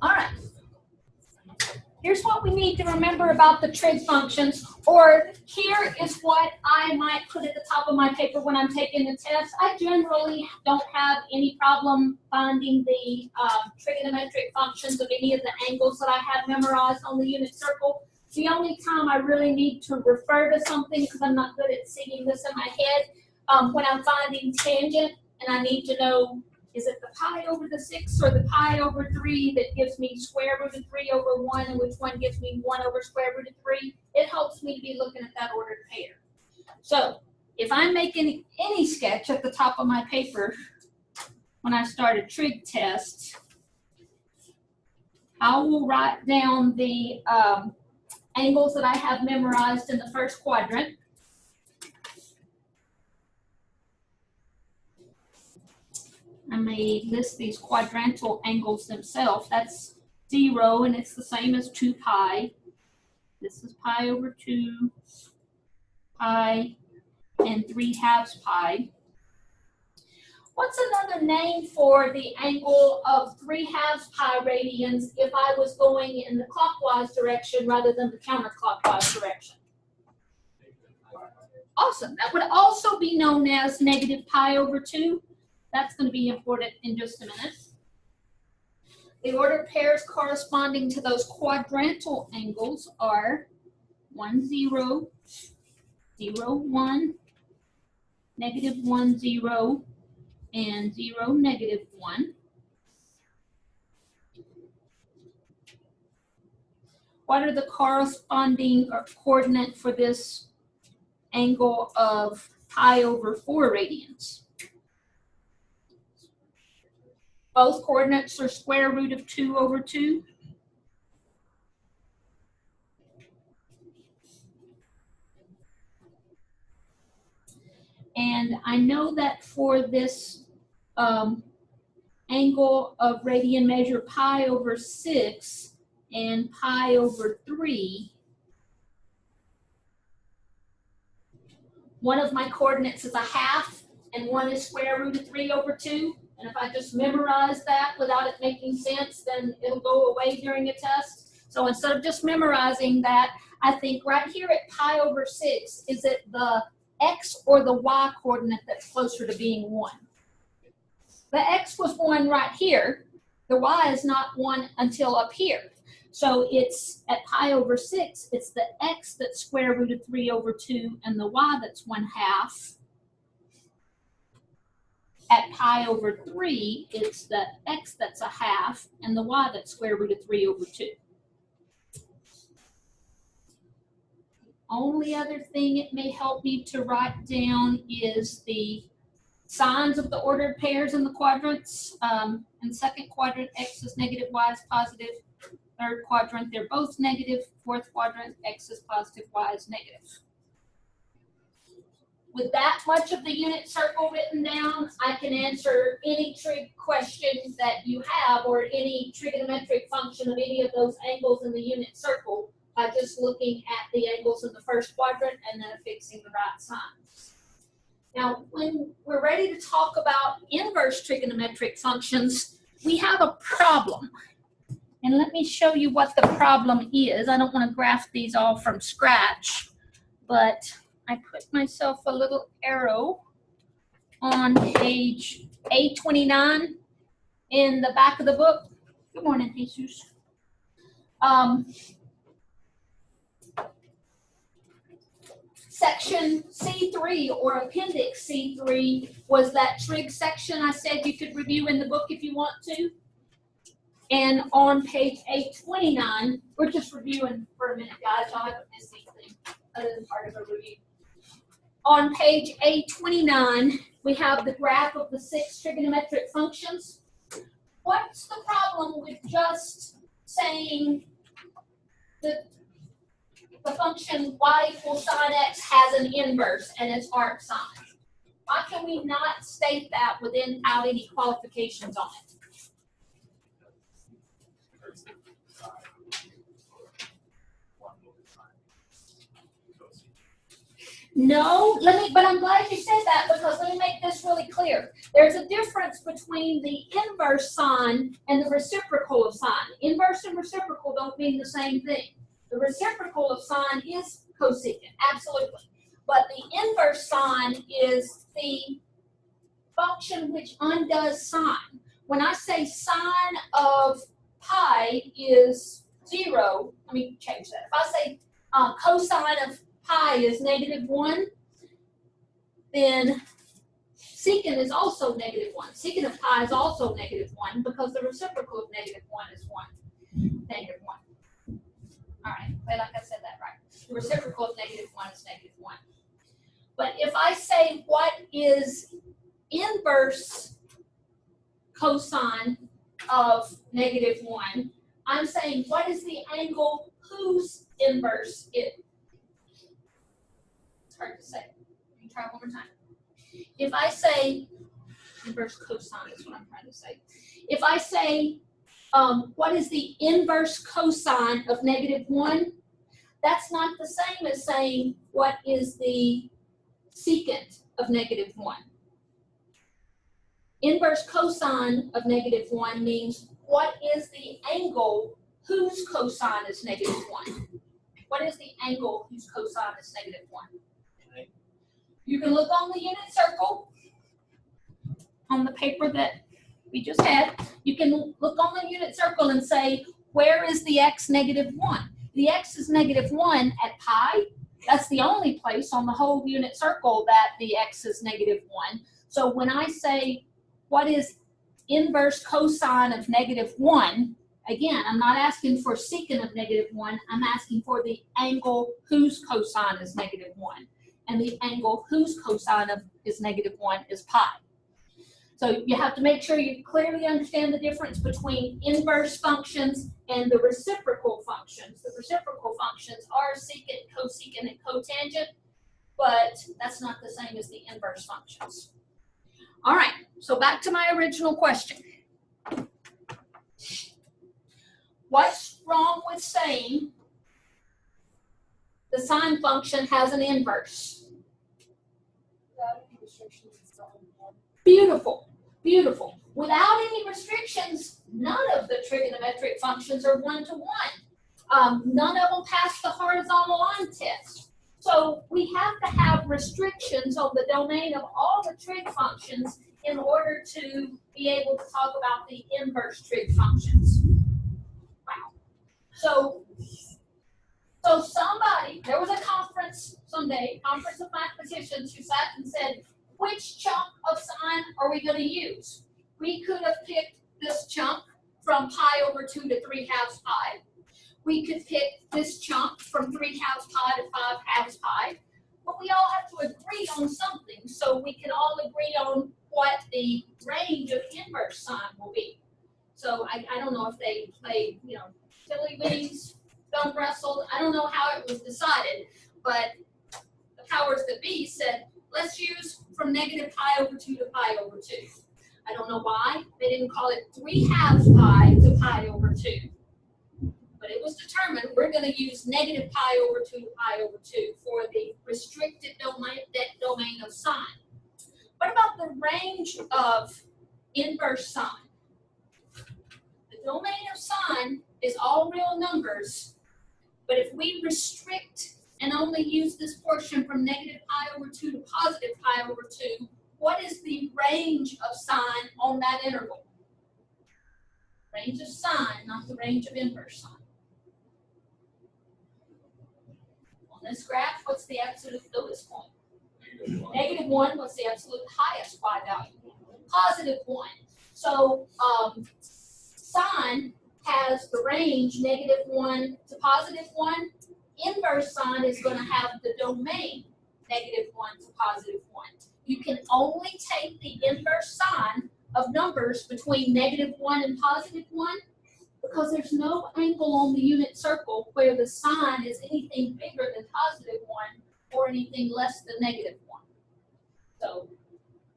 All right. Here's what we need to remember about the trig functions, or here is what I might put at the top of my paper when I'm taking the test. I generally don't have any problem finding the trigonometric functions of any of the angles that I have memorized on the unit circle. The only time I really need to refer to something, because I'm not good at seeing this in my head, when I'm finding tangent and I need to know, is it the pi over the 6 or the pi over 3 that gives me square root of 3 over 1, and which one gives me 1 over square root of 3? It helps me to be looking at that ordered pair. So if I'm making any sketch at the top of my paper when I start a trig test, I will write down the angles that I have memorized in the first quadrant. I may list these quadrantal angles themselves. That's 0, and it's the same as 2 pi. This is pi over 2, pi, and 3/2 pi. What's another name for the angle of 3/2 pi radians if I was going in the clockwise direction rather than the counterclockwise direction? Awesome. That would also be known as negative pi over 2. That's going to be important in just a minute. The ordered pairs corresponding to those quadrantal angles are 1, 0, 0, 1, negative 1, 0, and 0, negative 1. What are the corresponding coordinate for this angle of pi over 4 radians? Both coordinates are square root of 2 over 2. And I know that for this angle of radian measure pi over 6 and pi over 3, one of my coordinates is a half and one is square root of 3 over 2. And if I just memorize that without it making sense, then it'll go away during a test. So instead of just memorizing that, I think right here at pi over 6, is it the x or the y coordinate that's closer to being 1? The x was 1 right here. The y is not 1 until up here. So it's at pi over 6, it's the x that's square root of 3 over 2 and the y that's 1/2. At pi over 3, it's the x that's a half and the y that's square root of 3 over 2. Only other thing it may help me to write down is the signs of the ordered pairs in the quadrants. In second quadrant, x is negative, y is positive. Third quadrant, they're both negative. Fourth quadrant, x is positive, y is negative. With that much of the unit circle written down, I can answer any trig question that you have or any trigonometric function of any of those angles in the unit circle by just looking at the angles in the first quadrant and then affixing the right signs. Now, when we're ready to talk about inverse trigonometric functions, we have a problem. And let me show you what the problem is. I don't want to graph these all from scratch, but I put myself a little arrow on page A29 in the back of the book. Good morning, Jesus. Section C3 or Appendix C3 was that trig section I said you could review in the book if you want to. And on page A29, we're just reviewing for a minute, guys. Y'all haven't missed anything other than part of a review. On page A29, we have the graph of the 6 trigonometric functions. What's the problem with just saying that the function y equals sine x has an inverse and its arc sine? Why can we not state that without any qualifications on it? No, but I'm glad you said that because let me make this really clear. There's a difference between the inverse sign and the reciprocal of sign. Inverse and reciprocal don't mean the same thing. The reciprocal of sign is cosecant, absolutely. But the inverse sign is the function which undoes sign. When I say sine of pi is 0, let me change that. If I say cosine of pi is -1, then secant is also -1. Secant of pi is also -1 because the reciprocal of -1 is 1. -1. All right, well, like I said that right. The reciprocal of -1 is -1. But if I say what is inverse cosine of -1, I'm saying what is the angle whose inverse it. It's hard to say. Let me try one more time. If I say inverse cosine is what I'm trying to say. If I say what is the inverse cosine of -1, that's not the same as saying what is the secant of -1. Inverse cosine of -1 means what is the angle whose cosine is -1? What is the angle whose cosine is -1? You can look on the unit circle on the paper that we just had. You can look on the unit circle and say, where is the x -1? The x is -1 at pi. That's the only place on the whole unit circle that the x is -1. So when I say, what is inverse cosine of -1? Again, I'm not asking for secant of -1. I'm asking for the angle whose cosine is -1. And the angle whose cosine is -1 is pi. So you have to make sure you clearly understand the difference between inverse functions and the reciprocal functions. The reciprocal functions are secant, cosecant, and cotangent, but that's not the same as the inverse functions. All right, so back to my original question. What's wrong with saying the sine function has an inverse? Beautiful, beautiful. Without any restrictions, none of the trigonometric functions are one-to-one. None of them pass the horizontal line test. So we have to have restrictions on the domain of all the trig functions in order to be able to talk about the inverse trig functions. Wow. So somebody, there was a conference someday, conference of mathematicians who sat and said, which chunk of sine are we going to use? We could have picked this chunk from pi over 2 to 3/2 pi. We could pick this chunk from 3/2 pi to 5/2 pi. But we all have to agree on something, so we can all agree on what the range of inverse sine will be. So I don't know if they played, tiddlywinks, thumb wrestled. I don't know how it was decided, but the powers that be said, let's use from -pi over 2 to pi over 2. I don't know why they didn't call it 3/2 pi to pi over 2. But it was determined we're going to use -pi over 2 to pi over 2 for the restricted domain of sine. What about the range of inverse sine? The domain of sine is all real numbers, but if we restrict and only use this portion from -pi over 2 to +pi over 2, what is the range of sine on that interval? Range of sine, not the range of inverse sine. On this graph, what's the absolute lowest point? -1, what's the absolute highest y value? +1. So sine has the range -1 to +1. Inverse sine is going to have the domain -1 to +1. You can only take the inverse sine of numbers between -1 and +1 because there's no angle on the unit circle where the sine is anything bigger than +1 or anything less than -1. So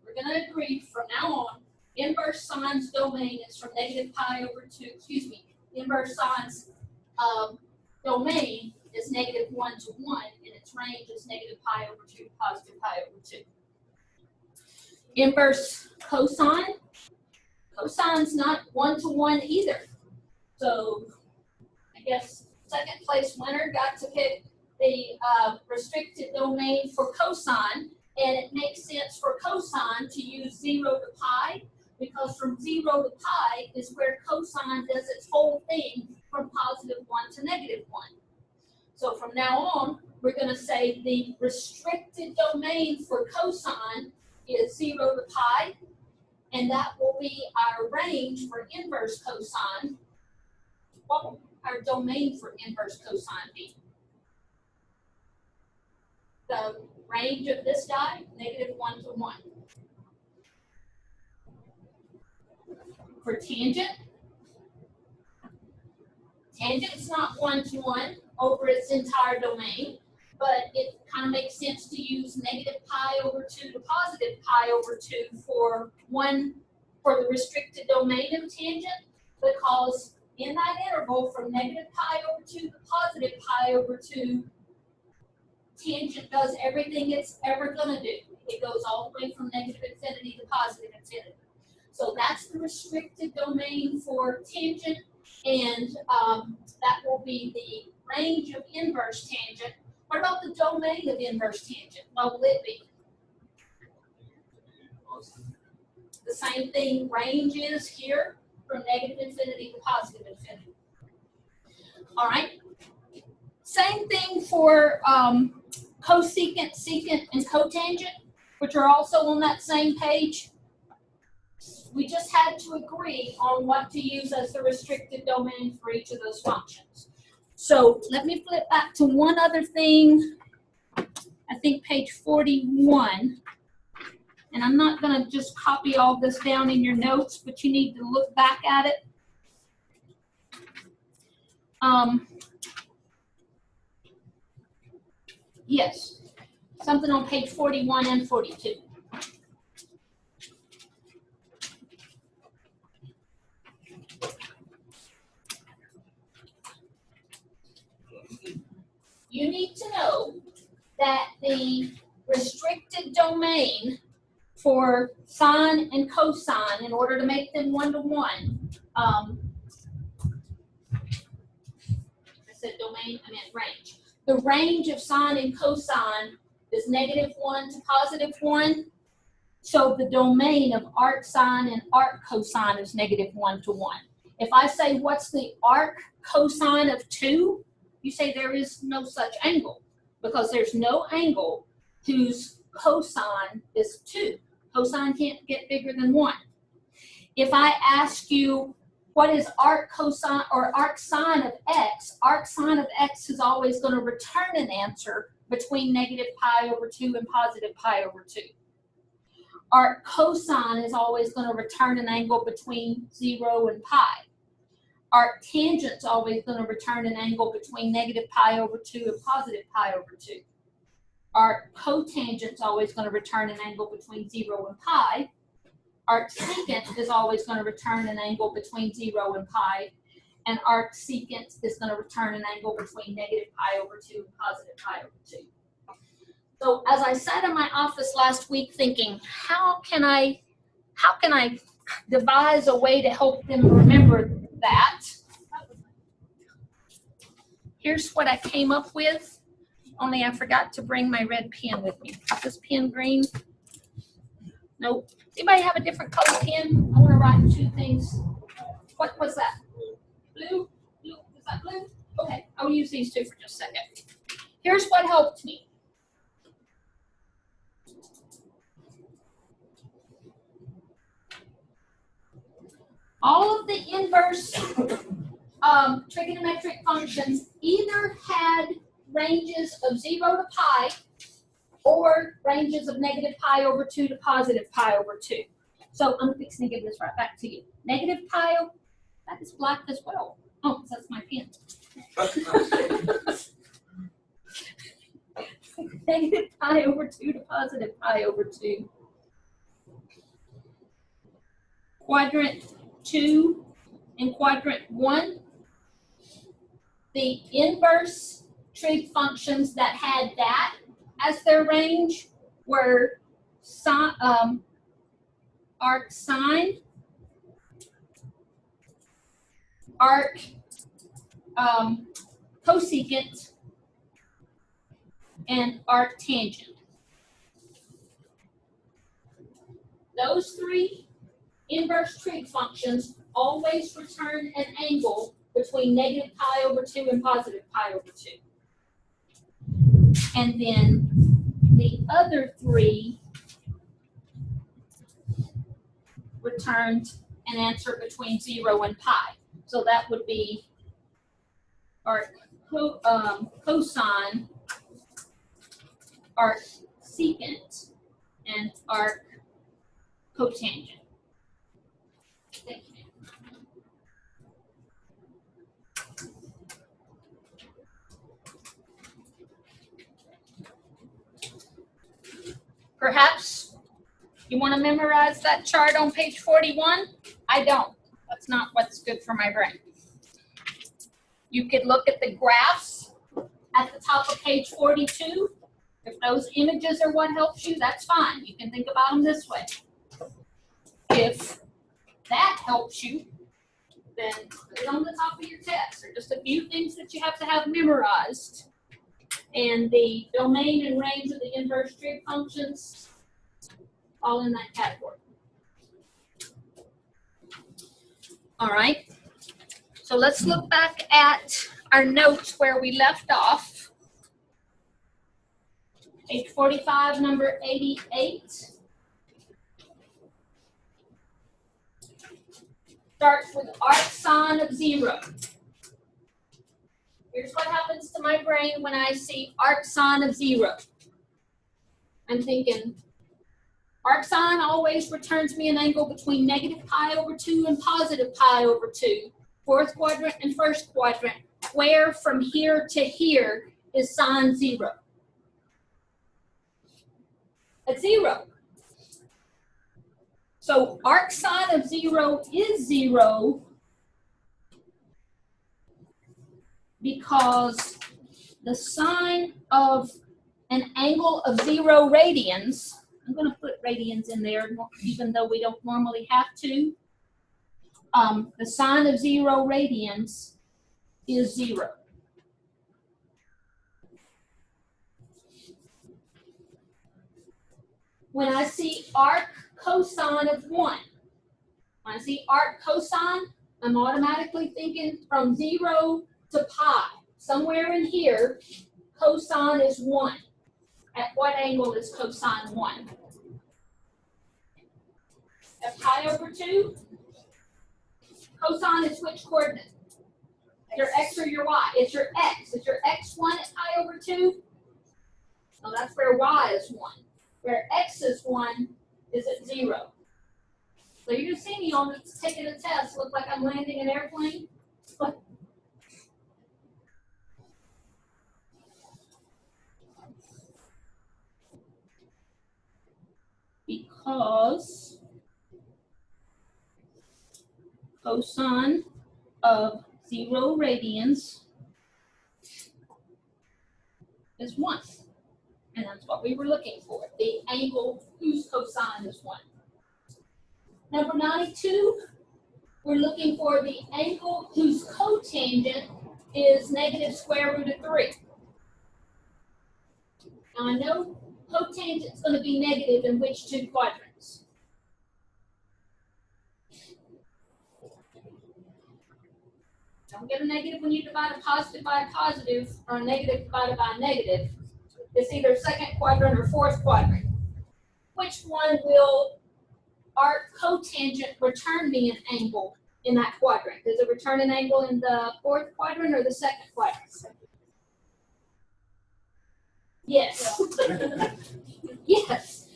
we're going to agree from now on, inverse sine's domain is from -pi over 2, inverse sine's domain is negative 1 to 1, and its range is negative pi over 2 to positive pi over 2. Inverse cosine. Cosine's not 1 to 1 either. So I guess second place winner got to pick the restricted domain for cosine, and it makes sense for cosine to use 0 to pi, because from 0 to pi is where cosine does its whole thing from positive 1 to negative 1. So from now on, we're going to say the restricted domain for cosine is 0 to pi, and that will be our range for inverse cosine. What will our domain for inverse cosine be? The range of this guy, negative 1 to 1. For tangent, tangent's not 1 to 1 over its entire domain, but it kind of makes sense to use negative pi over 2 to positive pi over 2 for the restricted domain of tangent, because in that interval from negative pi over 2 to positive pi over 2, tangent does everything it's ever going to do. It goes all the way from negative infinity to positive infinity. So that's the restricted domain for tangent, and that will be the range of inverse tangent. What about the domain of inverse tangent? What will it be? The same thing range is here, from negative infinity to positive infinity. All right. Same thing for cosecant, secant, and cotangent, which are also on that same page. We just had to agree on what to use as the restricted domain for each of those functions. So let me flip back to one other thing. I think page 41. And I'm not going to just copy all this down in your notes, but you need to look back at it. Yes, something on page 41 and 42. You need to know that the restricted domain for sine and cosine, in order to make them 1 to 1, I said domain, I meant range. The range of sine and cosine is negative 1 to positive 1. So the domain of arc sine and arc cosine is negative 1 to 1. If I say, what's the arc cosine of 2? You say there is no such angle, because there's no angle whose cosine is 2. Cosine can't get bigger than 1. If I ask you, what is arc cosine or arc sine of x? Arc sine of x is always going to return an answer between negative pi over 2 and positive pi over 2. Arc cosine is always going to return an angle between 0 and pi. Arc tangent is always going to return an angle between negative pi over 2 and positive pi over 2. Arc cotangent is always going to return an angle between 0 and pi. Arc secant is always going to return an angle between 0 and pi. And arc secant is going to return an angle between negative pi over 2 and positive pi over 2. So as I sat in my office last week thinking, how can I devise a way to help them remember that? Here's what I came up with, only I forgot to bring my red pen with me. Is this pen green? Nope. Anybody have a different color pen? I want to write 2 things. What was that? Blue? Blue? Is that blue? Okay, I'll use these 2 for just a second. Here's what helped me. All of the inverse trigonometric functions either had ranges of 0 to pi or ranges of negative pi over 2 to positive pi over 2. So I'm fixing to give this right back to you. Negative pi, that is black as well. Oh, that's my pen. Negative pi over 2 to positive pi over 2. Quadrant 2 and quadrant 1. The inverse trig functions that had that as their range were arc sine, arc cosecant, and arc tangent. Those three inverse trig functions always return an angle between negative pi over 2 and positive pi over 2. And then the other three returned an answer between 0 and pi. So that would be arc cosine, arc secant, and arc cotangent. Thank you. Perhaps you want to memorize that chart on page 41? I don't. That's not what's good for my brain. You could look at the graphs at the top of page 42. If those images are what helps you, that's fine. You can think about them this way. If that helps you, then put it on the top of your test. There are just a few things that you have to have memorized. And the domain and range of the inverse trig functions, all in that category. All right. So let's look back at our notes where we left off. Page 45, number 88. Starts with arc sine of 0. Here's what happens to my brain when I see arc sine of 0. I'm thinking, arc sine always returns me an angle between negative pi over 2 and positive pi over 2. Fourth quadrant and first quadrant, where from here to here is sine 0. At 0. So arc sine of 0 is 0 because the sine of an angle of 0 radians, I'm going to put radians in there even though we don't normally have to. The sine of 0 radians is 0. When I see arc cosine of 1, when I see arc cosine, I'm automatically thinking from 0 to pi. Somewhere in here, cosine is 1. At what angle is cosine 1? At pi over 2? Cosine is which coordinate? Your x or your y? It's your x. Is your x 1 at pi over 2? No, that's where y is 1. Where x is 1 is at 0. So you're going to see me on taking a test look like I'm landing an airplane. Because cosine of 0 radians is 1. And that's what we were looking for, the angle whose cosine is 1. Number 92, we're looking for the angle whose cotangent is negative square root of 3. Now I know cotangent is going to be negative in which two quadrants? Don't get a negative when you divide a positive by a positive or a negative divided by a negative. It's either second quadrant or fourth quadrant. Which one will arc cotangent return me an angle in that quadrant? Does it return an angle in the fourth quadrant or the second quadrant? Yes. Yes.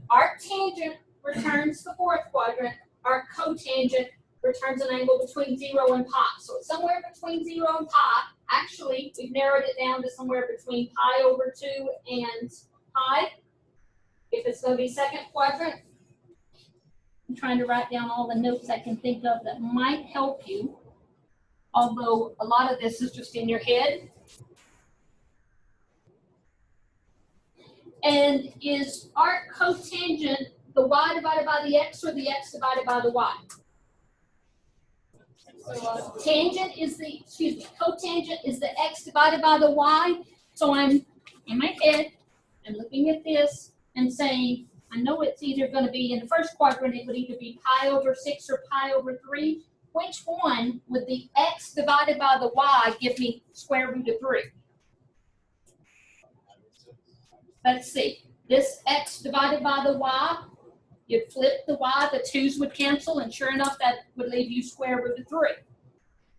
Arc tangent returns the fourth quadrant. Arc cotangent returns an angle between 0 and pi. So it's somewhere between 0 and pi. Actually, we've narrowed it down to somewhere between pi over 2 and pi. If it's going to be second quadrant, I'm trying to write down all the notes I can think of that might help you. Although a lot of this is just in your head. And is arc cotangent the y divided by the x or the x divided by the y? Tangent is the, cotangent is the x divided by the y. So I'm in my head, I'm looking at this and saying, I know it's either going to be in the first quadrant, it would either be pi over 6 or pi over 3. Which one would the x divided by the y give me square root of 3? Let's see. This x divided by the y, you'd flip the y, the 2's would cancel, and sure enough, that would leave you square root of 3.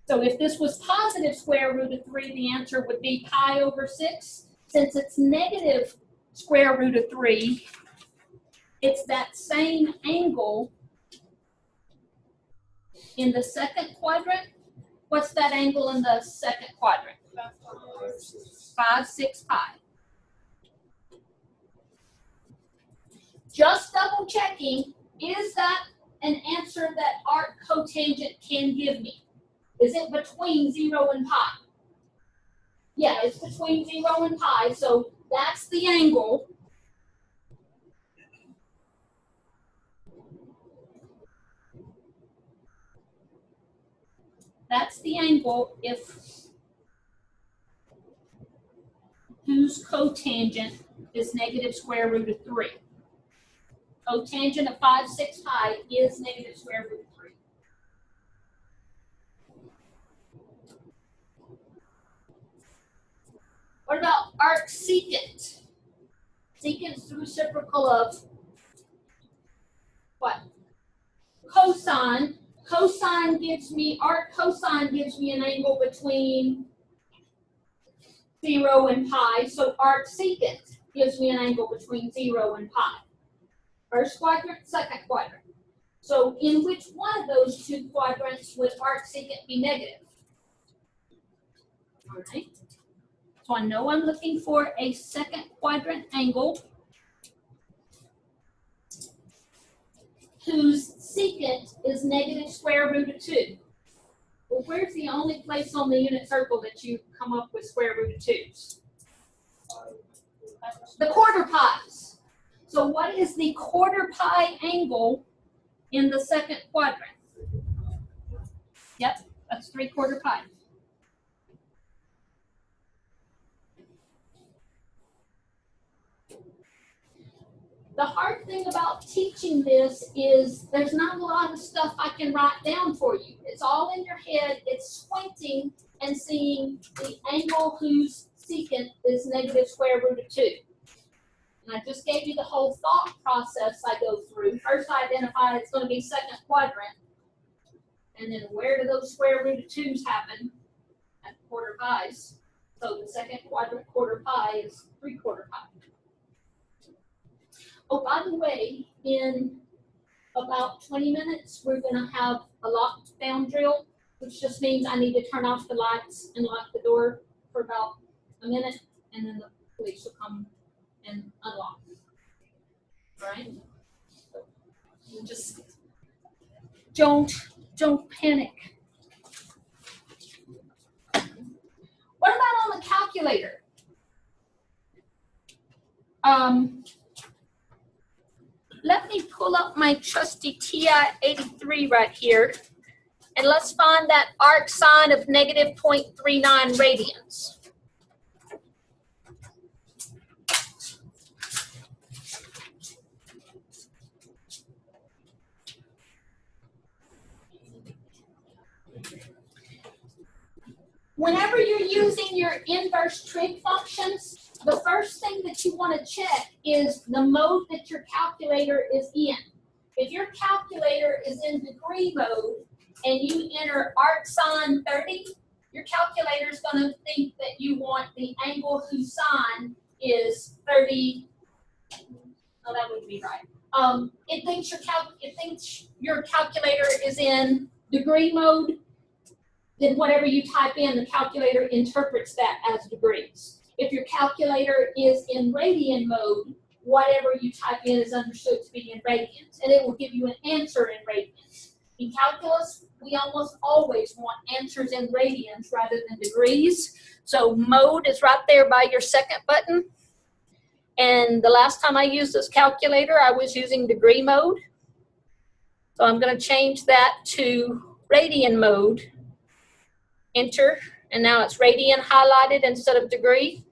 So if this was positive square root of 3, the answer would be pi over 6. Since it's negative square root of 3, it's that same angle in the second quadrant. What's that angle in the second quadrant? 5, 6 pi. Just double checking, is that an answer that arc cotangent can give me? Is it between 0 and pi? Yeah, it's between 0 and pi, so that's the angle. That's the angle whose cotangent is negative square root of 3. Cotangent of 5, 6 pi is negative square root of 3. What about arc secant? Secant is the reciprocal of what? Cosine. Cosine gives me, arc cosine gives me an angle between 0 and pi, so arc secant gives me an angle between 0 and pi. First quadrant, second quadrant. So in which one of those two quadrants would arc secant be negative? All right. So I know I'm looking for a second quadrant angle whose secant is negative square root of 2. Well, where's the only place on the unit circle that you come up with square root of 2's? The quarter pies. So what is the quarter pi angle in the second quadrant? Yep, that's 3/4 pi. The hard thing about teaching this is there's not a lot of stuff I can write down for you. It's all in your head. It's squinting and seeing the angle whose secant is negative square root of 2. And I just gave you the whole thought process I go through. First, I identify it's going to be second quadrant. And then where do those square root of 2's happen? At quarter pies. So the second quadrant quarter pi is 3/4 pi. Oh, by the way, in about 20 minutes, we're going to have a lockdown drill, which just means I need to turn off the lights and lock the door for about a minute, and then the police will come and unlock. All right? So just don't panic. What about on the calculator? Let me pull up my trusty TI-83 right here, and let's find that arc sine of negative 0.39 radians. Whenever you're using your inverse trig functions, the first thing that you want to check is the mode that your calculator is in. If your calculator is in degree mode and you enter arc sine 30, your calculator is going to think that you want the angle whose sine is 30. Oh, that wouldn't be right. It thinks your calculator is in degree mode. Then whatever you type in, the calculator interprets that as degrees. If your calculator is in radian mode, whatever you type in is understood to be in radians, and it will give you an answer in radians. In calculus, we almost always want answers in radians rather than degrees. So mode is right there by your second button. And the last time I used this calculator, I was using degree mode. So I'm going to change that to radian mode. Enter. And now it's radian highlighted instead of degree.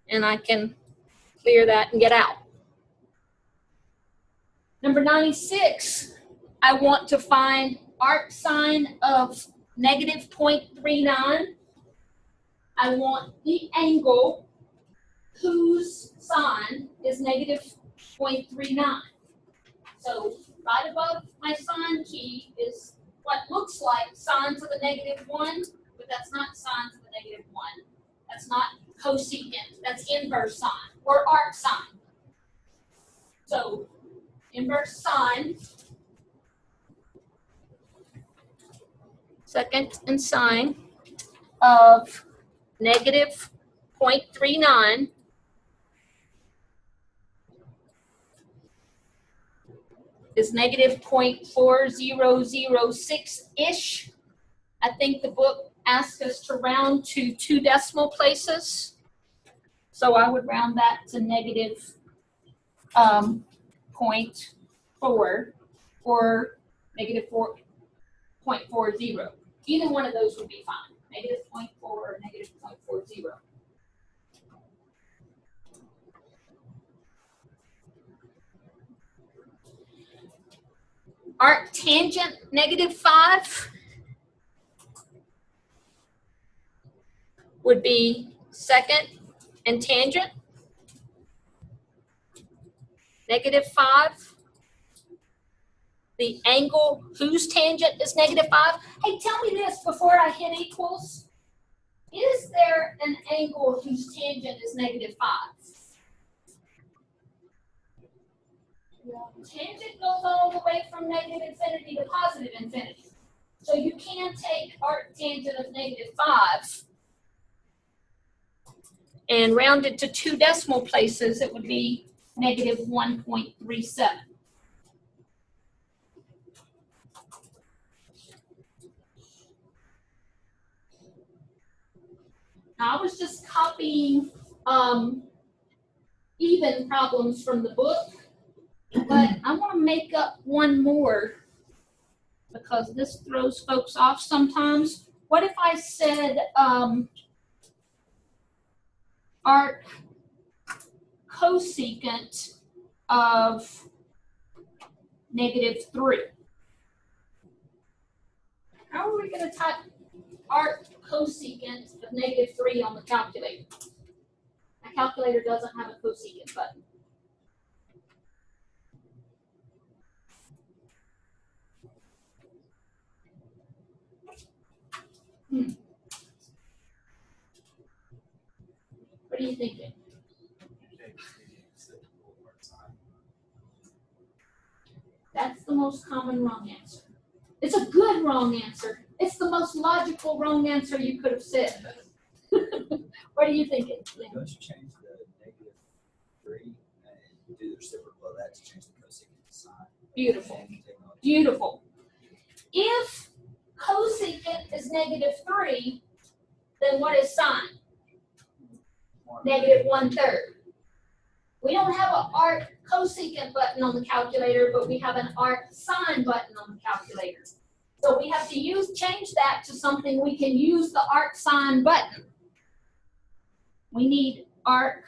And I can clear that and get out. Number 96, I want to find arc sine of negative 0.39. I want the angle whose sine is negative 0.39. So right above my sine key is what looks like sine to the negative 1, but that's not sine to the negative 1. That's not cosecant. That's inverse sine or arc sine. So inverse sine, second and sine of negative 0.39 is negative 0.4006-ish. I think the book asks us to round to 2 decimal places. So I would round that to negative 0.4 or negative 4.40. Either one of those would be fine. Negative 0.4 or negative 0.40. Arc tangent negative 5 would be second and tangent. Negative 5. The angle whose tangent is negative 5. Hey, tell me this before I hit equals. Is there an angle whose tangent is negative 5? Tangent goes all the way from negative infinity to positive infinity. So you can take arc tangent of negative 5 and round it to 2 decimal places. It would be negative 1.37. Now, I was just copying even problems from the book, but I want to make up one more because this throws folks off sometimes. What if I said arc cosecant of negative 3? How are we going to type arc cosecant of negative 3 on the calculator? My calculator doesn't have a cosecant button. What are you thinking? That's the most common wrong answer. It's a good wrong answer. It's the most logical wrong answer you could have said. What are you thinking? Don't you change the negative 3 and do the reciprocal of that to change the cosecant to sine? Beautiful. Beautiful. If cosecant is negative 3, then what is sine? Negative 1/3. We don't have an arc cosecant button on the calculator, but we have an arc sine button on the calculator. So we have to change that to something we can use the arc sine button. We need arc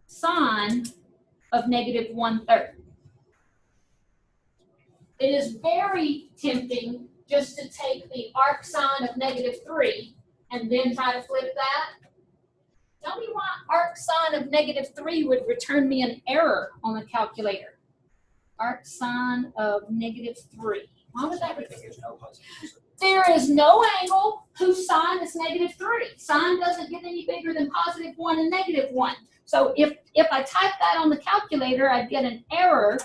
sine of negative 1/3. It is very tempting just to take the arc sine of negative 3 and then try to flip that. Tell me why arc sine of negative 3 would return me an error on the calculator. Arc sine of negative 3. Why would that return? There is no angle whose sine is negative 3. Sine doesn't get any bigger than positive 1 and negative 1. So if I type that on the calculator, I'd get an error.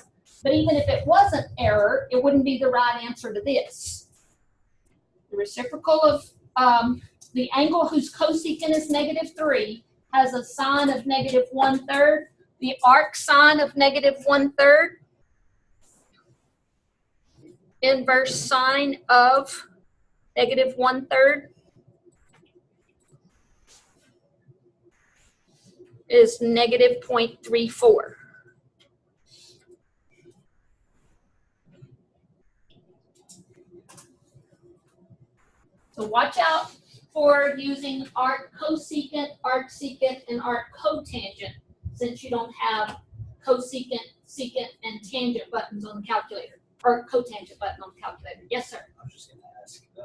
But even if it wasn't error, it wouldn't be the right answer to this. The reciprocal of the angle whose cosecant is negative 3 has a sine of negative 1/3. The arc sine of negative 1/3. Inverse sine of negative 1/3. is negative 0.34. So watch out for using arc cosecant, arcsecant, and arc cotangent, since you don't have cosecant, secant, and tangent buttons on the calculator, or cotangent button on the calculator. Yes, sir. I was just gonna ask, do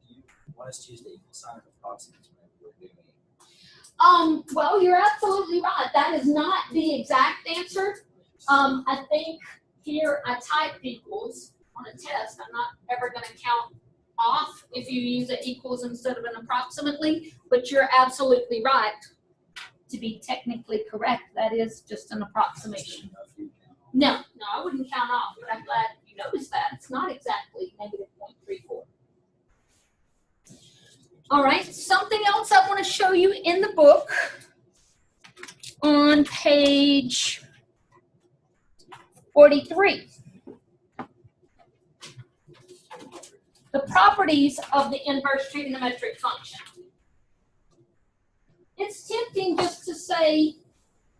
you want us to use the equal sign of approximate whenever we're doing? Well, you're absolutely right. That is not the exact answer. I think here I typed equals on a test. I'm not ever going to count off if you use an equals instead of an approximately, but you're absolutely right. To be technically correct, that is just an approximation. No, I wouldn't count off, but I'm glad you noticed that. It's not exactly negative 0.34. All right, something else I want to show you in the book on page 43. The properties of the inverse trigonometric function. It's tempting just to say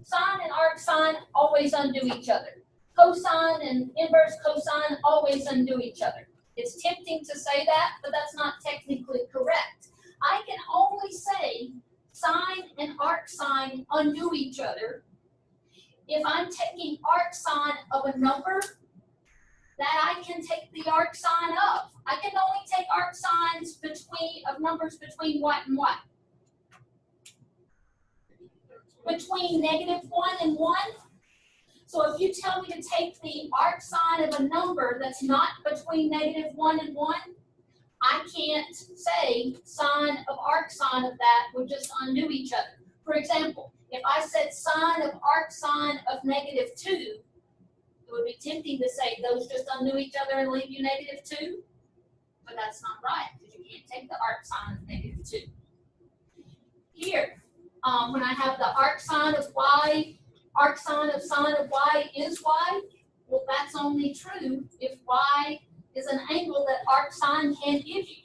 sine and arcsine always undo each other. Cosine and inverse cosine always undo each other. It's tempting to say that, but that's not technically correct. I can only say sine and arcsine undo each other if I'm taking arcsine of a number that I can take the arcsine of. I can only take arcsines of numbers between what and what? Between negative 1 and 1. So if you tell me to take the arcsine of a number that's not between negative 1 and 1, I can't say sine of arcsine of that would just undo each other. For example, if I said sine of arcsine of negative 2, it would be tempting to say those just undo each other and leave you negative 2. But that's not right, because you can't take the arcsine of negative 2. Here, when I have the arcsine of y, arcsine of sine of y is y, well, that's only true if y is an angle that arcsine can give you.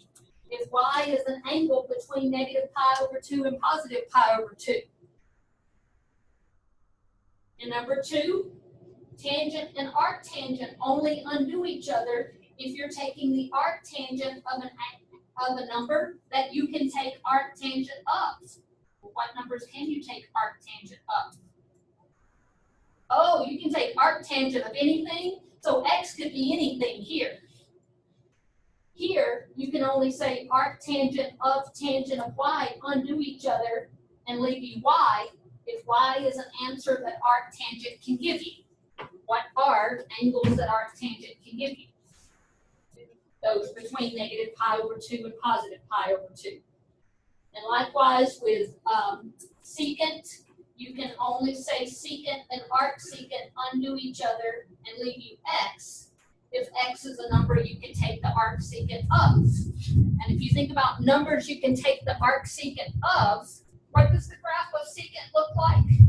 If y is an angle between negative pi over 2 and positive pi over 2. And number 2, tangent and arctangent only undo each other if you're taking the arctangent of a number that you can take arctangent of. Well, what numbers can you take arctangent of? Oh, you can take arctangent of anything. So x could be anything here. Here, you can only say arctangent of tangent of y undo each other and leave you y if y is an answer that arctangent can give you. What are angles that arctangent can give you? Those between negative pi over 2 and positive pi over 2. And likewise with secant, you can only say secant and arcsecant undo each other and leave you x. If x is a number you can take the arcsecant of. And if you think about numbers you can take the arcsecant of, what does the graph of secant look like?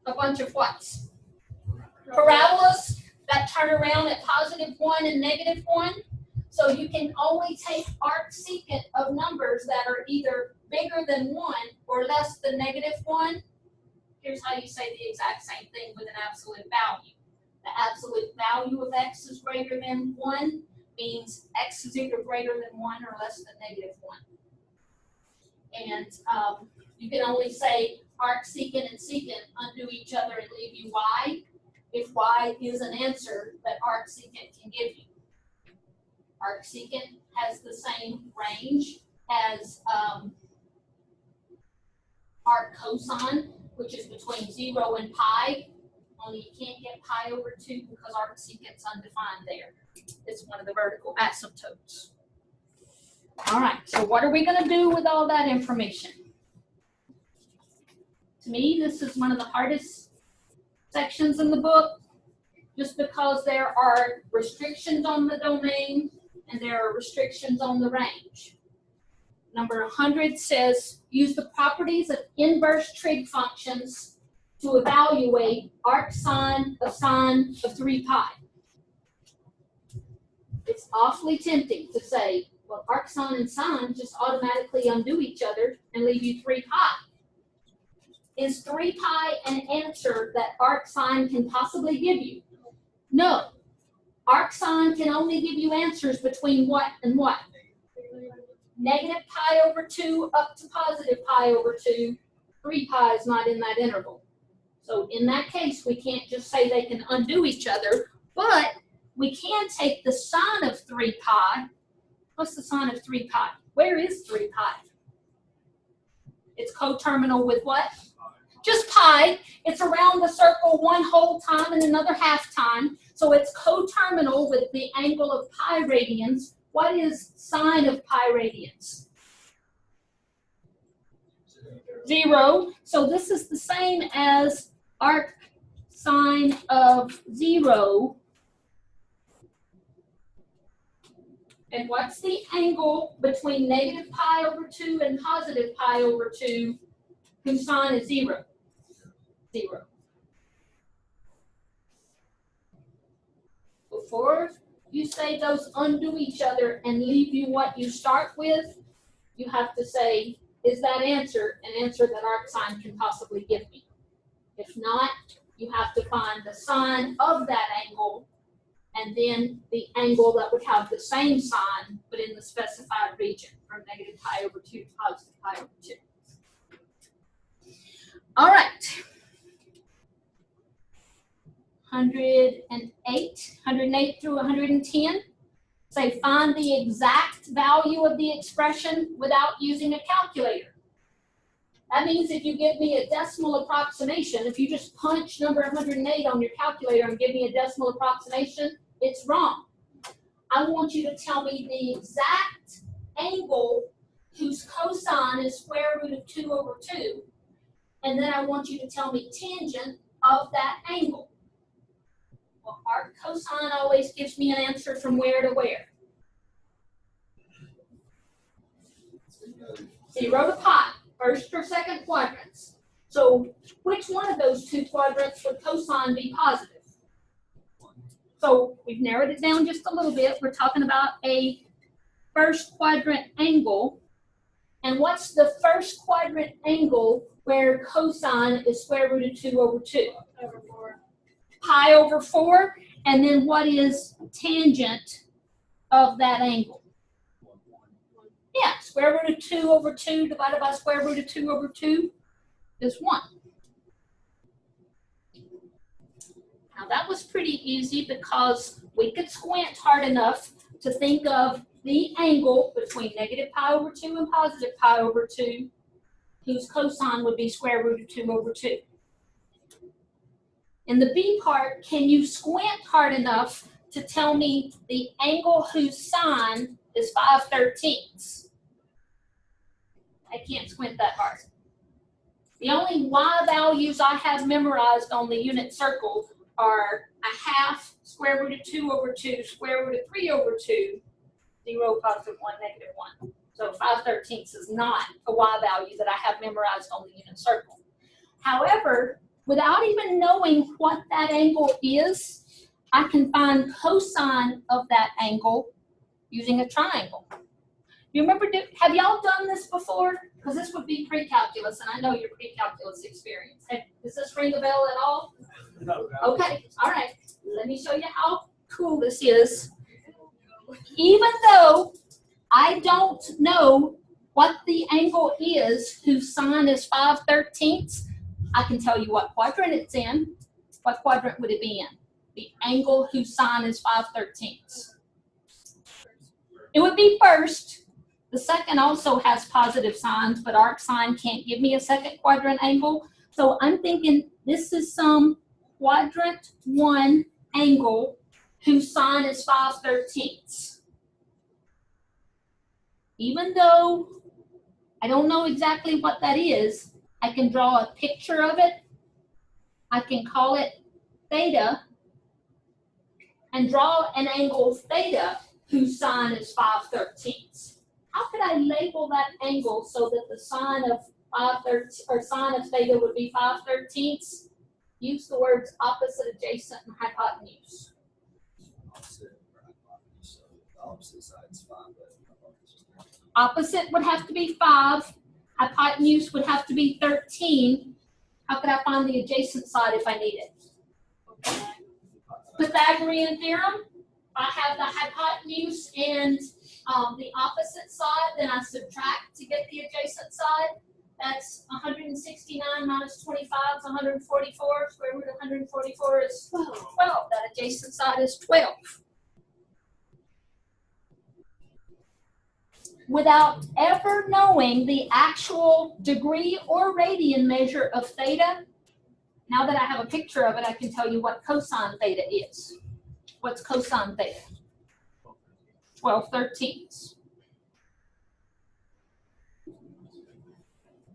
A bunch of what? Parabolas that turn around at positive 1 and negative 1. So you can only take arcsecant of numbers that are either bigger than 1 or less than negative 1. Here's how you say the exact same thing with an absolute value. The absolute value of x is greater than 1 means x is either greater than 1 or less than negative 1. And you can only say arcsecant and secant undo each other and leave you y if y is an answer that arcsecant can give you. Arcsecant has the same range as arccosine, which is between 0 and pi. Only you can't get pi over 2 because arcsecant's undefined there. It's one of the vertical asymptotes. All right, so what are we going to do with all that information? To me, this is one of the hardest sections in the book, just because there are restrictions on the domain and there are restrictions on the range. Number 100 says, use the properties of inverse trig functions to evaluate arcsine of sine of 3 pi. It's awfully tempting to say, well, arcsine and sine just automatically undo each other and leave you 3 pi. is 3 pi an answer that ArcSine can possibly give you? No. ArcSine can only give you answers between what and what? Negative pi over 2 up to positive pi over 2. 3 pi is not in that interval. So in that case, we can't just say they can undo each other, but we can take the sine of 3 pi. What's the sine of 3 pi? Where is 3 pi? It's coterminal with what? Just pi. It's around the circle one whole time and another half time. So it's coterminal with the angle of pi radians. What is sine of pi radians? 0. So this is the same as arc sine of 0. And what's the angle between negative pi over 2 and positive pi over 2 whose sine is 0? 0. Before you say those undo each other and leave you what you start with, you have to say, is that answer an answer that ArcSine can possibly give me? If not, you have to find the sine of that angle and then the angle that would have the same sign, but in the specified region, from negative pi over 2 to positive pi over 2. All right. 108 through 110. Say, find the exact value of the expression without using a calculator. That means if you give me a decimal approximation, if you just punch number 108 on your calculator and give me a decimal approximation, it's wrong. I want you to tell me the exact angle whose cosine is square root of 2 over 2, and then I want you to tell me tangent of that angle. Well, arc cosine always gives me an answer from where to where? 0 to pi, first or second quadrants. So which one of those two quadrants would cosine be positive? So we've narrowed it down just a little bit. We're talking about a first quadrant angle. And what's the first quadrant angle where cosine is square root of 2 over 2? Over 4. Pi over 4. And then what is tangent of that angle? Yeah, square root of 2 over 2 divided by square root of 2 over 2 is 1. Now that was pretty easy because we could squint hard enough to think of the angle between negative pi over 2 and positive pi over 2, whose cosine would be square root of 2 over 2. In the B part, can you squint hard enough to tell me the angle whose sine is 5/13? I can't squint that hard. The only y values I have memorized on the unit circle are a half, square root of 2 over 2, square root of 3 over 2, 0, positive 1, negative 1. So 5/13 is not a y value that I have memorized on the unit circle. However, without even knowing what that angle is, I can find cosine of that angle using a triangle. You remember, have y'all done this before? Because this would be pre-calculus, and I know your pre-calculus experience. Does this ring a bell at all? No. Okay, all right. Let me show you how cool this is. Even though I don't know what the angle is whose sine is 5/13, I can tell you what quadrant it's in. What quadrant would it be in? The angle whose sine is 5/13. It would be first. The second also has positive signs, but ArcSine can't give me a second quadrant angle. So I'm thinking this is some quadrant 1 angle whose sine is 5/13. Even though I don't know exactly what that is, I can draw a picture of it. I can call it theta and draw an angle theta whose sine is 5/13. How could I label that angle so that the sine of 5/13 or sine of theta would be 5/13? Use the words opposite, adjacent, and hypotenuse. Opposite or hypotenuse, so the opposite side's 5, but hypotenuse is 13. Opposite would have to be 5. Hypotenuse would have to be 13. How could I find the adjacent side if I need it? Pythagorean theorem. I have the hypotenuse and the opposite side, then I subtract to get the adjacent side. That's 169 minus 25 is 144. Square root of 144 is 12. That adjacent side is 12. Without ever knowing the actual degree or radian measure of theta, now that I have a picture of it, I can tell you what cosine theta is. What's cosine theta? 12/13.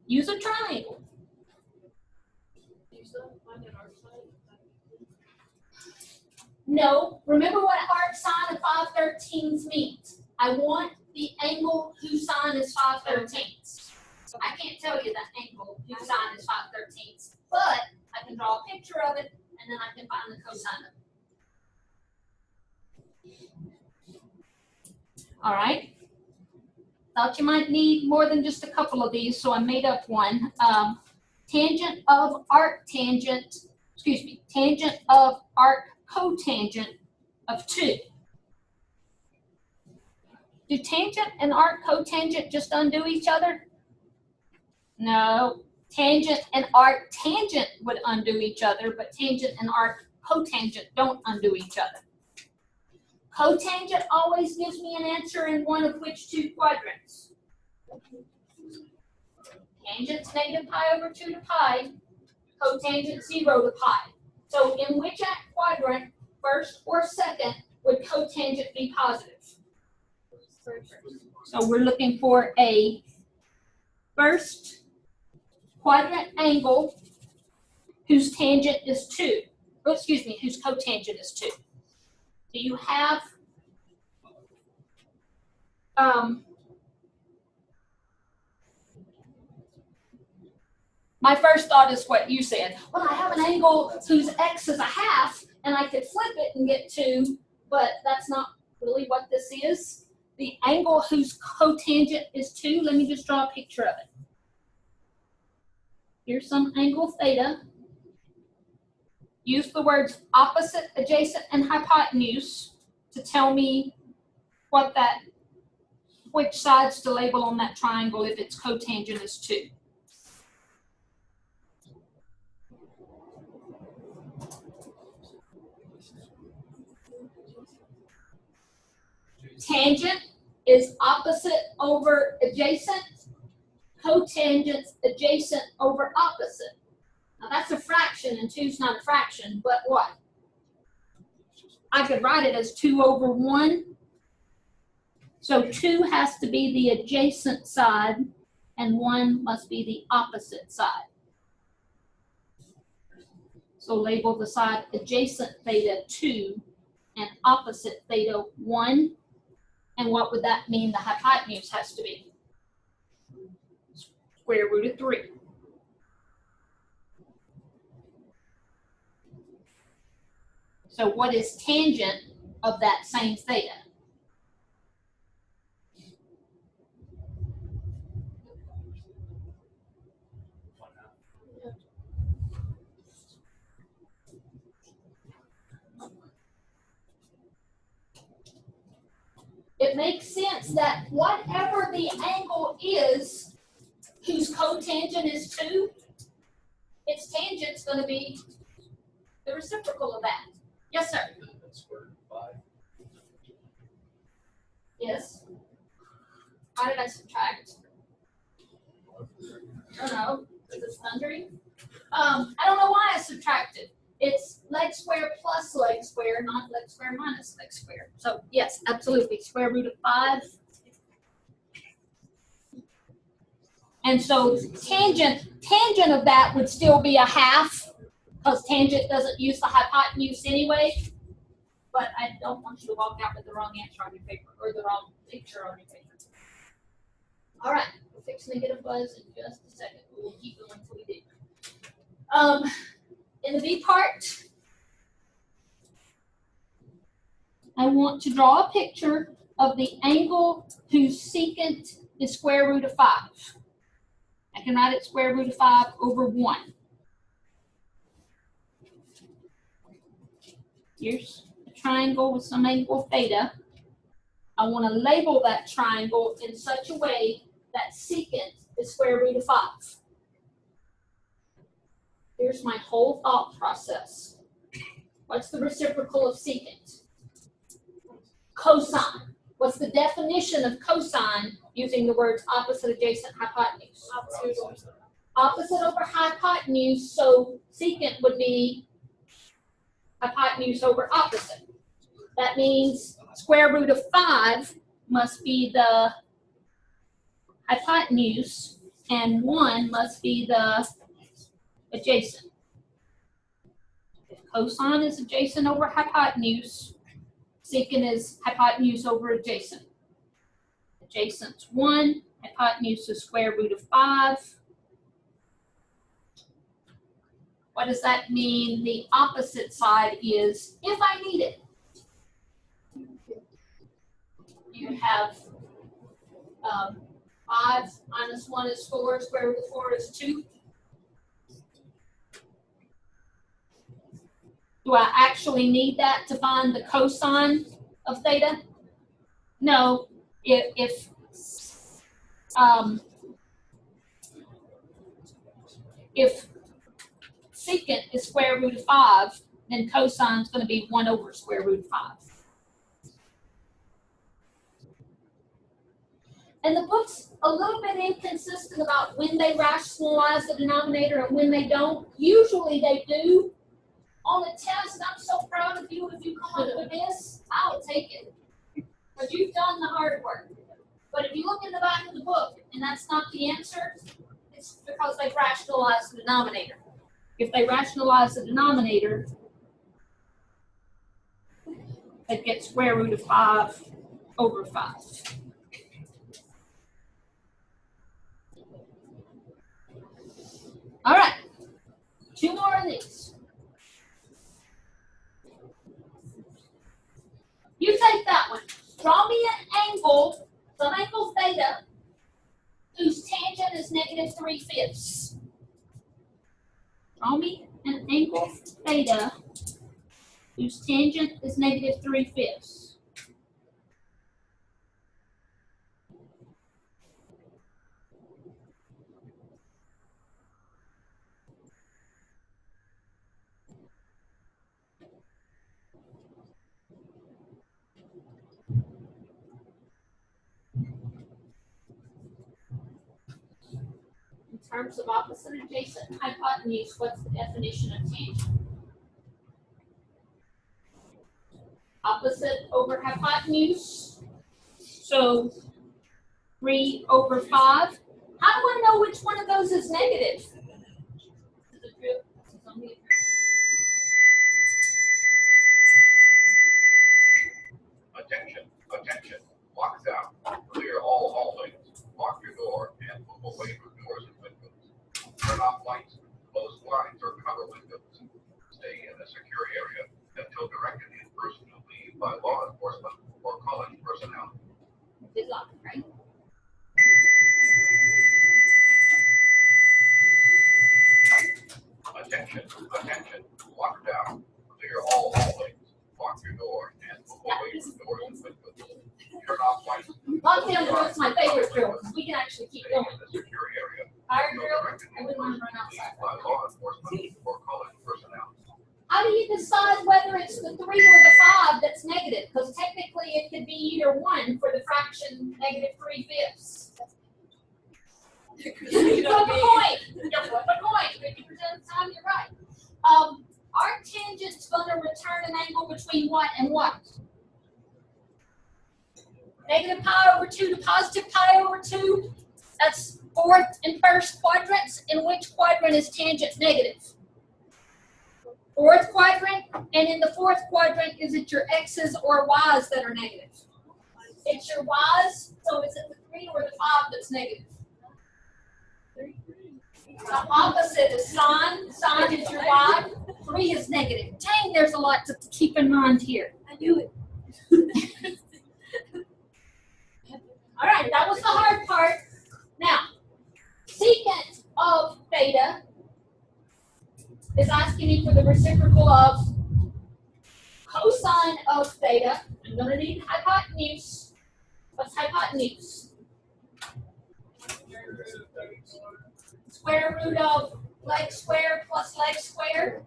Use a triangle. No, remember what arc sine of 5/13 means. I want the angle whose sine is 5/13. I can't tell you the angle whose sine is 5/13, but I can draw a picture of it and then I can find the cosine of it. All right. Thought you might need more than just a couple of these, so I made up one. Tangent of arc tangent, tangent of arc cotangent of 2. Do tangent and arc cotangent just undo each other? No. Tangent and arc tangent would undo each other, but tangent and arc cotangent don't undo each other. Cotangent always gives me an answer in one of which two quadrants? Tangent's negative pi over 2 to pi, cotangent 0 to pi. So in which quadrant, first or second, would cotangent be positive? So we're looking for a first quadrant angle whose tangent is 2. Oh, excuse me, whose cotangent is 2. Do you have my first thought is what you said. Well, I have an angle whose x is a half, and I could flip it and get 2, but that's not really what this is. The angle whose cotangent is 2, let me just draw a picture of it. Here's some angle theta. Use the words opposite, adjacent, and hypotenuse to tell me which sides to label on that triangle if its cotangent is 2. Tangent is opposite over adjacent. Cotangent's adjacent over opposite. Now that's a fraction, and 2's not a fraction, but what? I could write it as 2 over 1. So 2 has to be the adjacent side, and 1 must be the opposite side. So label the side adjacent theta 2 and opposite theta 1. And what would that mean the hypotenuse has to be? Square root of 3. So what is tangent of that same theta? It makes sense that whatever the angle is whose cotangent is 2, its tangent's going to be the reciprocal of that. Yes, sir? Yes. How did I subtract? I don't know. Is it thundering? I don't know why I subtracted. It's leg square plus leg square, not leg square minus leg square. So yes, absolutely. Square root of 5. And so tangent of that would still be a half, because tangent doesn't use the hypotenuse anyway. But I don't want you to walk out with the wrong answer on your paper, or the wrong picture on your paper. All right, we're fixing to get a buzz in just a second. We'll keep going until we do. In the B part, I want to draw a picture of the angle whose secant is square root of 5. I can write it square root of 5 over 1. Here's a triangle with some angle theta. I want to label that triangle in such a way that secant is square root of 5. Here's my whole thought process. What's the reciprocal of secant? Cosine. What's the definition of cosine using the words opposite, adjacent, hypotenuse? Opposite over hypotenuse, so secant would be hypotenuse over opposite. That means square root of 5 must be the hypotenuse and 1 must be the adjacent. If cosine is adjacent over hypotenuse, secant is hypotenuse over adjacent. Adjacent's 1, hypotenuse is square root of 5. What does that mean? The opposite side is, if I need it. You have 5 minus 1 is 4, square root of 4 is 2. Do I actually need that to find the cosine of theta? No. If secant is square root of 5, then cosine is going to be 1 over square root of 5. And the book's a little bit inconsistent about when they rationalize the denominator and when they don't. Usually they do. On the test, I'm so proud of you if you come up with this. I'll take it. Because you've done the hard work. But if you look in the back of the book and that's not the answer, it's because they've rationalized the denominator. If they rationalize the denominator, they'd get square root of 5 over 5. All right, 2 more of these. You take that one. Draw me an angle, some angle theta, whose tangent is negative 3/5. Draw me an angle theta, whose tangent is negative 3/5. In terms of opposite, adjacent, and hypotenuse, what's the definition of tangent? Opposite over hypotenuse. So 3 over 5. How do I know which one of those is negative? Attention, lock down, clear all hallways, lock your door, and move away from doors and windows. Turn off lights, close blinds, or cover windows. Stay in a secure area until directed in person to leave by law enforcement or college personnel. Good luck, right? Attention, lock down, clear all hallways, lock your door, and move away from doors and windows. Turn off lights. Lockdown drill is my favorite drill. We can actually keep Stay going. in a secure area. Fire until drill, directed I in wouldn't want to person run to leave outside. by law enforcement or college personnel. How do you decide whether it's the 3 or the 5 that's negative? Because technically it could be either one for the fraction negative 3/5. You flip a coin. You flip a coin. 50% of the time you're right. Our tangent's going to return an angle between what and what? Negative pi over 2 to positive pi over 2. That's fourth and first quadrants. In which quadrant is tangent negative? Fourth quadrant, and in the fourth quadrant, is it your x's or y's that are negative? It's your y's, so is it the 3 or the 5 that's negative? The opposite is sine. Sine is your y. 3 is negative. Dang, there's a lot to keep in mind here. I knew it. All right, that was the hard part. Now, secant of theta is asking me for the reciprocal of cosine of theta, I'm gonna need hypotenuse. What's hypotenuse? Square root of leg squared plus leg squared.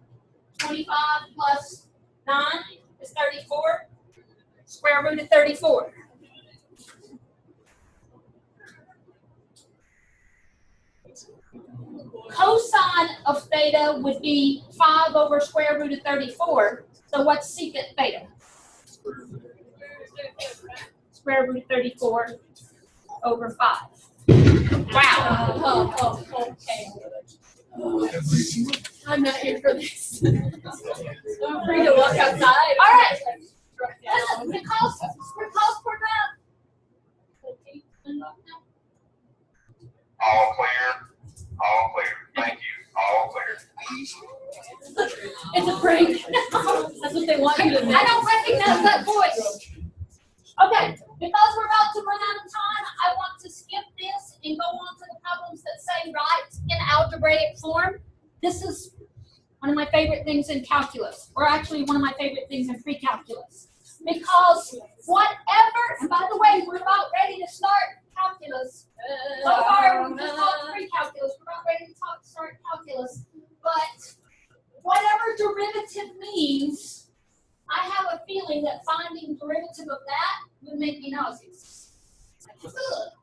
25 plus 9 is 34. Square root of 34. Cosine of theta would be 5 over square root of 34. So what's secant theta? Square root of 34 over 5. Wow. Okay. I'm not here for this. I'm free to walk outside. All right. Listen, because we're done. All clear. All clear. Thank you. All clear. It's a prank. That's what they want you to know. I don't recognize that voice. Okay, because we're about to run out of time, I want to skip this and go on to the problems that say right in algebraic form. This is one of my favorite things in calculus, or actually one of my favorite things in pre-calculus. Because whatever, and by the way, we're about ready to start calculus. So far, we just talked pre-calculus. We're about ready to start calculus. But whatever derivative means, I have a feeling that finding derivative of that would make me nauseous.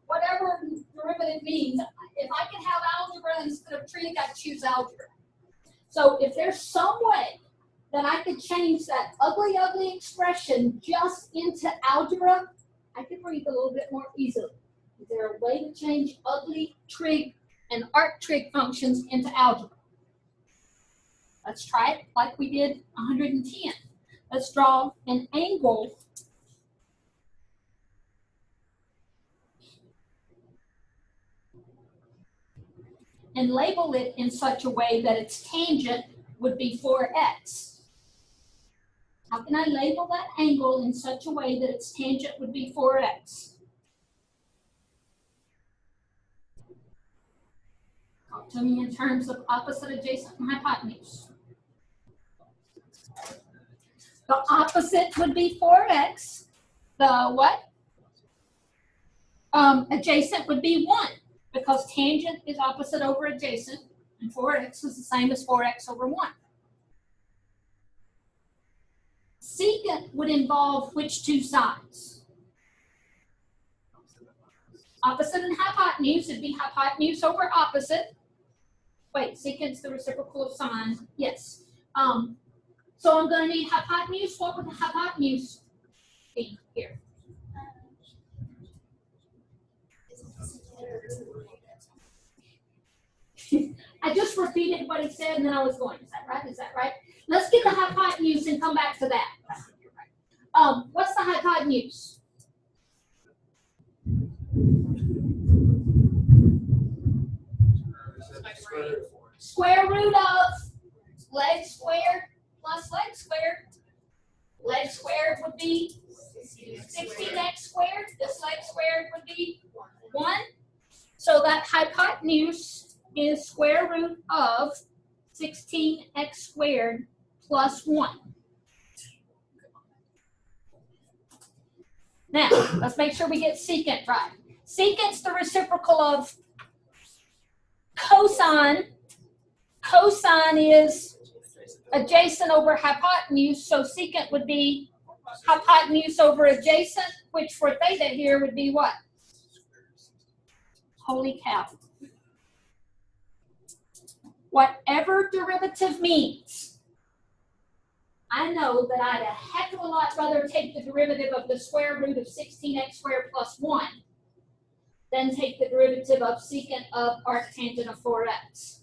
Whatever derivative means, if I can have algebra instead of trig, I'd choose algebra. So if there's some way that I could change that ugly, ugly expression just into algebra, I could breathe a little bit more easily. Is there a way to change ugly trig and arctrig functions into algebra? Let's try it like we did 110. Let's draw an angle and label it in such a way that its tangent would be 4x. How can I label that angle in such a way that its tangent would be 4x? Talk to me in terms of opposite, adjacent, and hypotenuse. The opposite would be 4x. The what? Adjacent would be 1, because tangent is opposite over adjacent, and 4x is the same as 4x over 1. Secant would involve which two sides? Opposite and hypotenuse. It'd be hypotenuse over opposite. Wait, secant's the reciprocal of sine. Yes. So I'm going to need hypotenuse. What would the hypotenuse be here? I just repeated what he said and then I was going. Is that right? Is that right? Let's get the hypotenuse and come back to that. What's the hypotenuse? Square root of leg squared plus leg squared. Leg squared would be 16x squared. This leg squared would be 1. So that hypotenuse is square root of 16x squared plus 1. Now, let's make sure we get secant right. Secant's the reciprocal of cosine. Cosine is adjacent over hypotenuse, so secant would be hypotenuse over adjacent, which for theta here would be what? Holy cow. Whatever derivative means, I know that I'd a heck of a lot rather take the derivative of the square root of 16x squared plus 1 than take the derivative of secant of arctangent of 4x.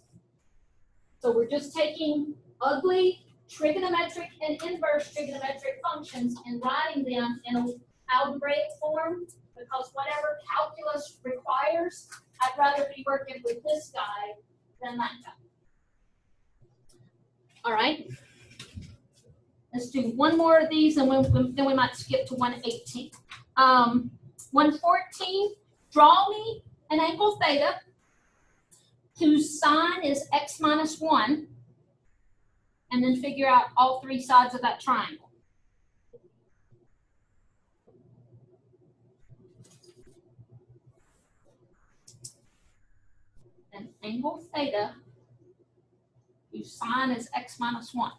So we're just taking ugly trigonometric and inverse trigonometric functions and writing them in an algebraic form, because whatever calculus requires, I'd rather be working with this guy than that guy. All right. Let's do one more of these, and then we might skip to 118. 114, draw me an angle theta whose sine is x minus 1, and then figure out all 3 sides of that triangle. angle theta, whose sine is x minus 1.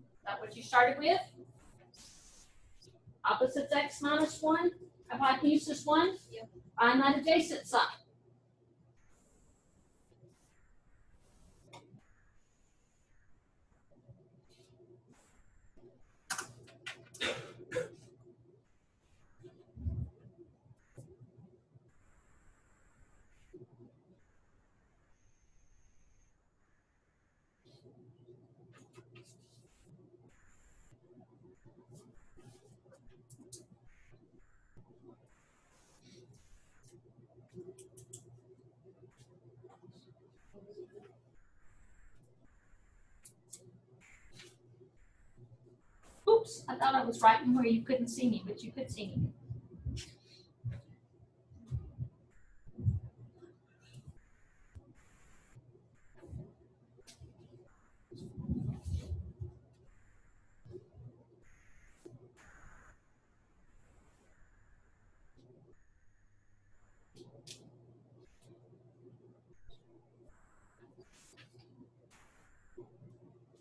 Is that what you started with? Opposites x minus 1, hypotenuse 1. Yep. Find that adjacent side. Oops, I thought I was writing where you couldn't see me, but you could see me.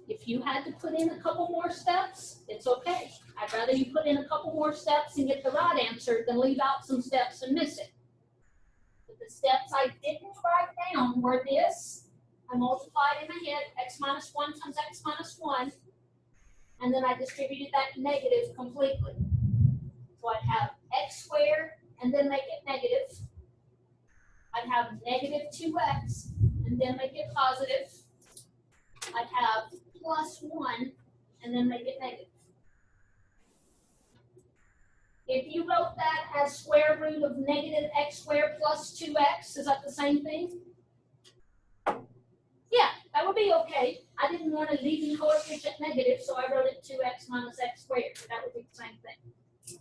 If you had to put in a couple more steps, it's okay. I'd rather you put in a couple more steps and get the right answer than leave out some steps and miss it. But the steps I didn't write down were this. I multiplied in my head x minus 1 times x minus 1, and then I distributed that negative completely. So I'd have x squared and then make it negative. I'd have negative 2x and then make it positive. I'd have plus 1 and then make it negative. If you wrote that as square root of negative x squared plus 2x, is that the same thing? Yeah, that would be okay. I didn't want a leading coefficient negative, so I wrote it 2x minus x squared. That would be the same thing.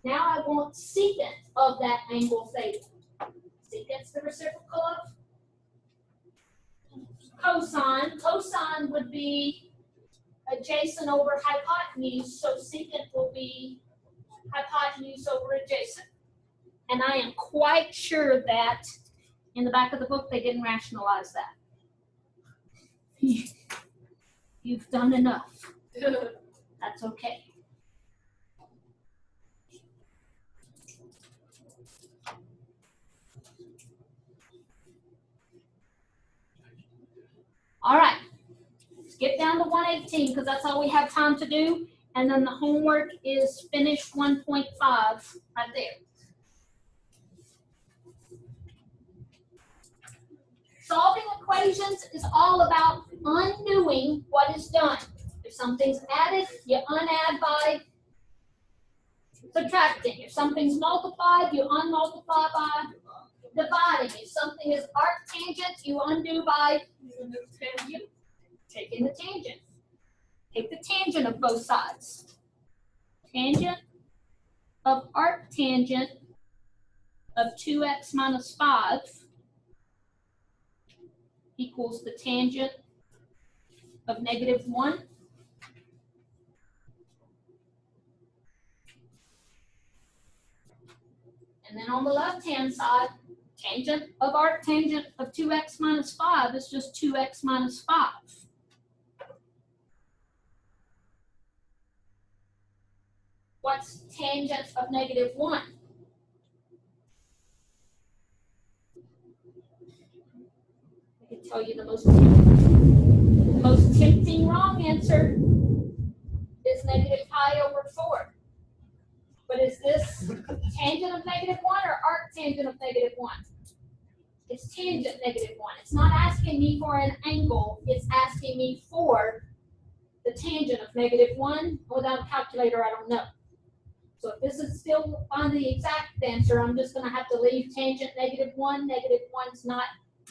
Now I want secant of that angle theta. Secant's the reciprocal of cosine. Cosine would be adjacent over hypotenuse, so secant will be hypotenuse over adjacent. And I am quite sure that in the back of the book they didn't rationalize that. You've done enough. That's okay. All right, skip down to 118 because that's all we have time to do. And then the homework is finish 1.5 right there. Solving equations is all about undoing what is done. If something's added, you unadd by subtracting. If something's multiplied, you unmultiply by dividing. If something is arctangent, you undo by taking the tangent. Take the tangent of both sides. Tangent of arctangent of 2x minus 5 equals the tangent of negative 1. And then on the left-hand side, tangent of arctangent of 2x minus 5 is just 2x minus 5. What's tangent of negative 1? I can tell you the most tempting wrong answer is negative pi over 4. But is this tangent of negative 1 or arctangent of negative 1? It's tangent negative 1. It's not asking me for an angle. It's asking me for the tangent of negative 1. Without a calculator, I don't know. So if this is still on the exact answer, I'm just going to have to leave tangent negative 1. Negative 1's not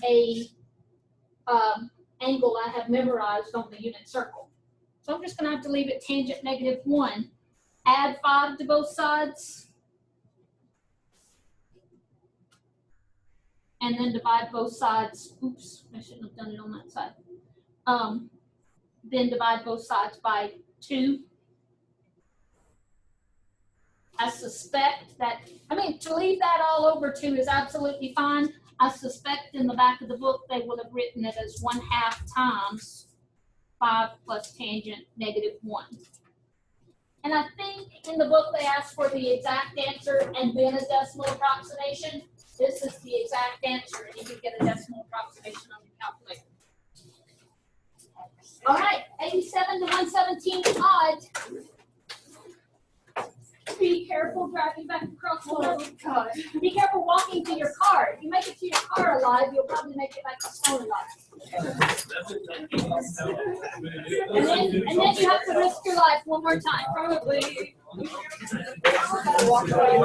a angle I have memorized on the unit circle. So I'm just going to have to leave it tangent negative 1. Add 5 to both sides. and then divide both sides. Oops, I shouldn't have done it on that side. Then divide both sides by 2. I suspect that, I mean, to leave that all over 2 is absolutely fine. I suspect in the back of the book they would have written it as 1/2 times 5 plus tangent -1. And I think in the book they asked for the exact answer and then a decimal approximation. This is the exact answer, and you can get a decimal approximation on your calculator. All right, 87 to 117 odd. Be careful driving back across the road. God. Be careful walking to your car. If you make it to your car alive, you'll probably make it back to school alive. And then you have to risk your life one more time. Probably. Walk away.